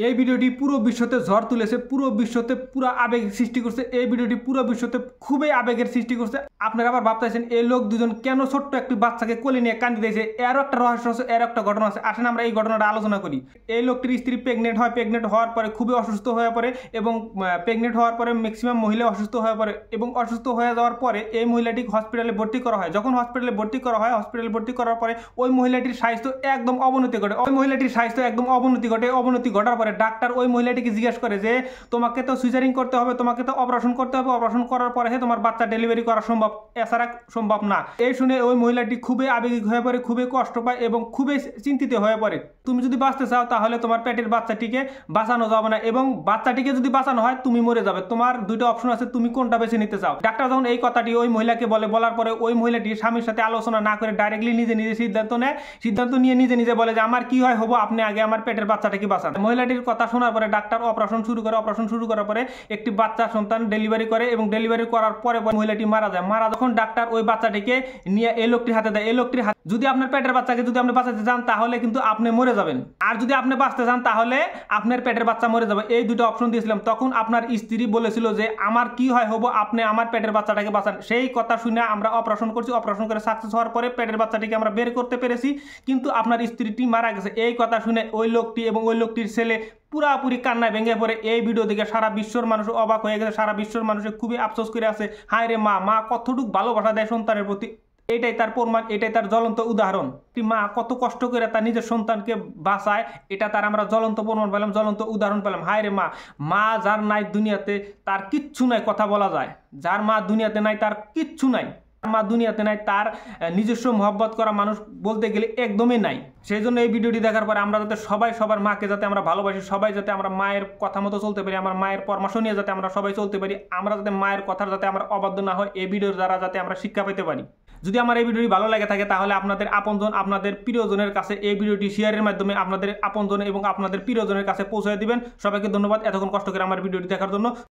এই ভিডিওটি পুরো বিশ্বতে ঝড় তুলেছে, পুরো বিশ্বতে পুরো আবেগ সৃষ্টি করছে। এই ভিডিওটি পুরো বিশ্বতে খুবই আবেগের সৃষ্টি করছে। আপনারা আবার ভাবতেছেন এই লোক দুজন কেন ছোট্ট একটি বাচ্চাকে কোলে নিয়ে কান্দি দিয়েছে, এরও একটা রহস্য আছে, এর একটা ঘটনা আছে। আসেন আমরা এই ঘটনাটা আলোচনা করি। এই লোকটির স্ত্রী প্রেগনেন্ট হয়, প্রেগনেন্ট হওয়ার পরে খুবই অসুস্থ হয়ে পড়ে এবং প্রেগনেন্ট হওয়ার পরে ম্যাক্সিমাম মহিলা অসুস্থ হয়ে পড়ে এবং অসুস্থ হয়ে যাওয়ার পরে এই মহিলাটি হসপিটালে ভর্তি করা হয়। যখন হসপিটালে ভর্তি করা হয়, হসপিটালে ভর্তি করার পরে ওই মহিলাটির স্বাস্থ্য একদম অবনতি ঘটে। ওই মহিলাটির স্বাস্থ্য একদম অবনতি ঘটে। অবনতি ঘটার পরে ডাক্তার ওই মহিলাটিকে জিজ্ঞেস করে যে তোমাকে তো সিজারিং করতে হবে, তোমাকে তো অপারেশন করতে হবে, অপারেশন করার পরে তোমার বাচ্চা ডেলিভারি করা সম্ভব, এছাড়া সম্ভব না। এই শুনে ওই মহিলাটি খুবই আবেগিক হয়ে পড়ে, খুবই কষ্ট পায় এবং খুবই চিন্তিত হয়ে পড়ে। তুমি যদি বাঁচতে চাও তাহলে তোমার পেটের বাচ্চাটিকে বাঁচানো যাবে না এবং বাচ্চাটিকে যদি বাঁচানো হয় তুমি মরে যাবে। তোমার দুইটা অপশন আছে, তুমি কোনটা বেছে নিতে চাও। ডাক্তার যখন এই কথাটি ওই মহিলাকে বলার পরে ওই মহিলাটি স্বামীর সাথে আলোচনা না করে ডাইরেক্টলি নিজে নিজে সিদ্ধান্ত নেয়। সিদ্ধান্ত নিয়ে নিজে নিজে বলে যে আমার কি হয় হবো, আপনি আগে আমার পেটের বাচ্চাটাকে বাঁচান। মহিলাটির কথা শোনার পরে ডাক্তার অপারেশন শুরু করে। অপারেশন শুরু করার পরে একটি বাচ্চা সন্তান ডেলিভারি করে এবং ডেলিভারি করার পরে মহিলাটি মারা যায়। মারা যখন ডাক্তার ওই বাচ্চাটিকে নিয়ে এই লোকটির হাতে দেয়। এই লোকটির হাতে যদি আপনার পেটের বাচ্চাকে যদি আপনি বাঁচাতে চান তাহলে কিন্তু আপনি মরে যাবেন, আর যদি আপনি বাঁচতে চান তাহলে আপনার পেটের বাচ্চা মরে যাবে। এই দুটো অপশন দিয়েছিলাম। তখন আপনার স্ত্রী বলেছিল যে আমার কি হয় হবো, আপনি আমার পেটের বাচ্চাটাকে বাঁচান। সেই কথা শুনে আমরা অপারেশন করছি। অপারেশন করে সাকসেস হওয়ার পরে পেটের বাচ্চাটিকে আমরা বের করতে পেরেছি, কিন্তু আপনার স্ত্রীটি মারা গেছে। এই কথা শুনে ওই লোকটি এবং ওই লোকটির ছেলে পুরাপুরি কান্নায় ভেঙে পড়ে। এই ভিডিও দেখে সারা বিশ্বর মানুষ অবাক হয়ে গেছে। সারা বিশ্বর মানুষের খুবই আফসোস করে আছে, হায় রে মা কতটুকু ভালোবাসা দেয় সন্তানের প্রতি। এটাই তার প্রমাণ, এটাই তার জ্বলন্ত উদাহরণ। মা কত কষ্ট করে তার নিজের সন্তানকে বাঁচায়, এটা তার আমরা জ্বলন্ত প্রমাণ পেলাম, জ্বলন্ত উদাহরণ পেলাম। হায় রে মা যার নাই দুনিয়াতে তার কিচ্ছু নাই, কথা বলা যায়। যার মা দুনিয়াতে নাই তার কিচ্ছু নাই, মা দুনিয়াতে নাই, তার নিজস্ব মহব্বত করা মানুষ বলতে গেলে একদমই নাই। সেই জন্য এই ভিডিওটি দেখার পরে আমরা যাতে সবাই সবার মাকে যাতে আমরা ভালোবাসি, সবাই যাতে আমরা মায়ের কথা মতো চলতে পারি, আমার মায়ের পরামর্শ নিয়ে যাতে আমরা সবাই চলতে পারি, আমরা যাতে মায়ের কথার যাতে আমরা অবাধ্য না হয়, এই ভিডিওর দ্বারা যাতে আমরা শিক্ষা পেতে পারি। যদি আমার এই ভিডিওটি ভালো লাগে থাকে তাহলে আপনাদের আপনজন, আপনাদের প্রিয়জনের কাছে এই ভিডিওটি শেয়ারের মাধ্যমে আপনাদের আপনজন এবং আপনাদের প্রিয়জনের কাছে পৌঁছে দিবেন। সবাইকে ধন্যবাদ এতক্ষণ কষ্ট করে আমার ভিডিওটি দেখার জন্য।